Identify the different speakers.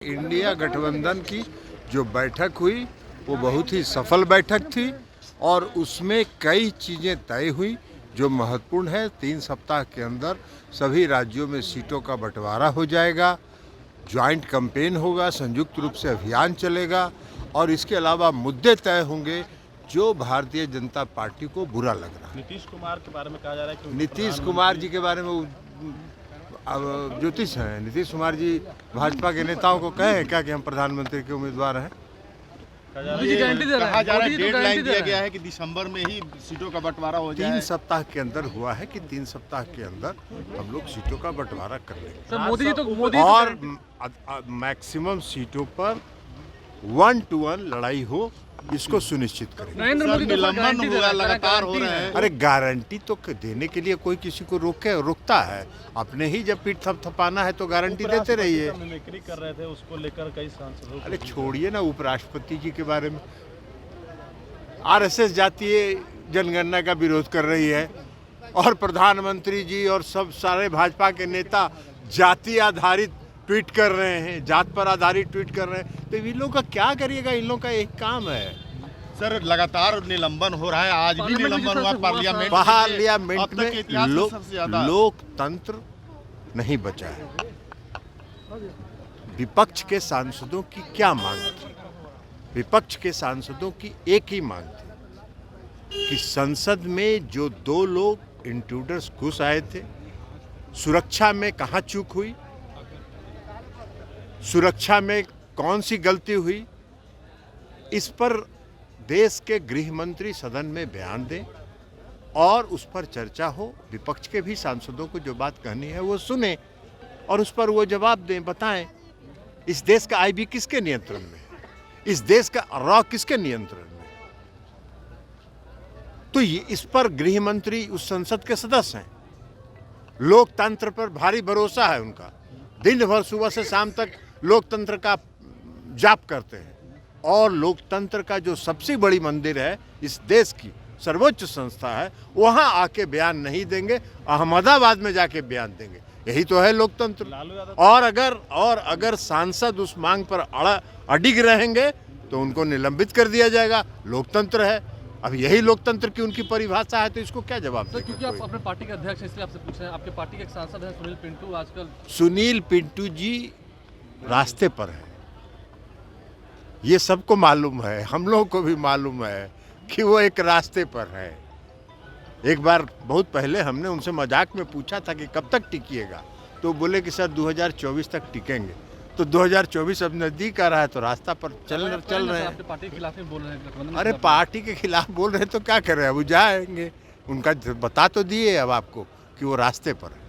Speaker 1: India गठबंधन की जो बैठक हुई वो बहुत ही सफल बैठक थी और उसमें कई चीज़ें तय हुई जो महत्वपूर्ण है। 3 सप्ताह के अंदर सभी राज्यों में सीटों का बंटवारा हो जाएगा, ज्वाइंट कैंपेन होगा, संयुक्त रूप से अभियान चलेगा और इसके अलावा मुद्दे तय होंगे जो भारतीय जनता पार्टी को बुरा लग रहा है।
Speaker 2: नीतीश कुमार के बारे में कहा जा रहा है कि
Speaker 1: नीतीश कुमार जी के बारे में अब ज्योतिष हैं। नीतीश कुमार जी भाजपा के नेताओं को कहे क्या कि हम प्रधानमंत्री के उम्मीदवार हैं?
Speaker 2: कहा जा रहा है डेडलाइन दिया गया है कि दिसंबर में ही सीटों का बंटवारा हो जाए।
Speaker 1: 3 सप्ताह के अंदर हुआ है कि 3 सप्ताह के अंदर हम लोग सीटों का बंटवारा कर लेंगे और मैक्सिमम सीटों पर 1-to-1 लड़ाई हो, इसको सुनिश्चित करेंगे।
Speaker 2: निलंबन हुआ लगातार हो रहे हैं।
Speaker 1: अरे गारंटी तो देने के लिए कोई किसी को रोकता है? अपने ही जब पीठ थपथपाना है तो गारंटी देते रहिए।
Speaker 2: मिमिक्री कर रहे थे, उसको लेकर कई सांसदों।
Speaker 1: अरे छोड़िए ना उपराष्ट्रपति जी के बारे में। आरएसएस जातीय जनगणना का विरोध कर रही है और प्रधानमंत्री जी और सब सारे भाजपा के नेता जाति आधारित ट्वीट कर रहे हैं, जात पर आधारित ट्वीट कर रहे हैं। तो इन लोगों का क्या करिएगा? इन लोगों का एक काम है
Speaker 2: सर, लगातार निलंबन हो रहा है। आज भी निलंबन हुआ पार्लियामेंट
Speaker 1: में। लोकतंत्र नहीं बचा है। विपक्ष के सांसदों की क्या मांग थी? विपक्ष के सांसदों की एक ही मांग थी कि संसद में जो 2 लोग इंट्रूडर्स घुस आए थे, सुरक्षा में कहाँ चूक हुई, सुरक्षा में कौन सी गलती हुई, इस पर देश के गृह मंत्री सदन में बयान दें और उस पर चर्चा हो। विपक्ष के भी सांसदों को जो बात कहनी है वो सुने और उस पर वो जवाब दें, बताएं इस देश का आईबी किसके नियंत्रण में है, इस देश का रॉ किसके नियंत्रण में। तो ये इस पर गृह मंत्री उस संसद के सदस्य हैं, लोकतंत्र पर भारी भरोसा है उनका, दिन भर सुबह से शाम तक लोकतंत्र का जाप करते हैं और लोकतंत्र का जो सबसे बड़ी मंदिर है, इस देश की सर्वोच्च संस्था है, वहां आके बयान नहीं देंगे, अहमदाबाद में जाके बयान देंगे। यही तो है लोकतंत्र। और अगर सांसद उस मांग पर अडिग रहेंगे तो उनको निलंबित कर दिया जाएगा। लोकतंत्र है। अब यही लोकतंत्र की उनकी परिभाषा है, तो इसको क्या जवाब दें?
Speaker 3: क्योंकि आप अपने पार्टी के अध्यक्ष हैं, इसलिए आपसे पूछ रहे हैं। आपके पार्टी के एक सांसद हैं सुनील पिंटू, आजकल
Speaker 1: सुनील पिंटू जी रास्ते पर है, ये सबको मालूम है, हम लोगों को भी मालूम है कि वो एक रास्ते पर है। एक बार बहुत पहले हमने उनसे मजाक में पूछा था कि कब तक टिकिएगा, तो बोले कि सर 2024 तक टिकेंगे। तो 2024 अब नजदीक आ रहा है तो रास्ता पर चल रहे हैं।
Speaker 3: पार्टी के खिलाफ ही बोल रहे हैं।
Speaker 1: अरे पार्टी के खिलाफ बोल रहे हैं तो क्या कर रहे हैं? अब जाएंगे, उनका बता तो दिए अब आपको कि वो रास्ते पर है।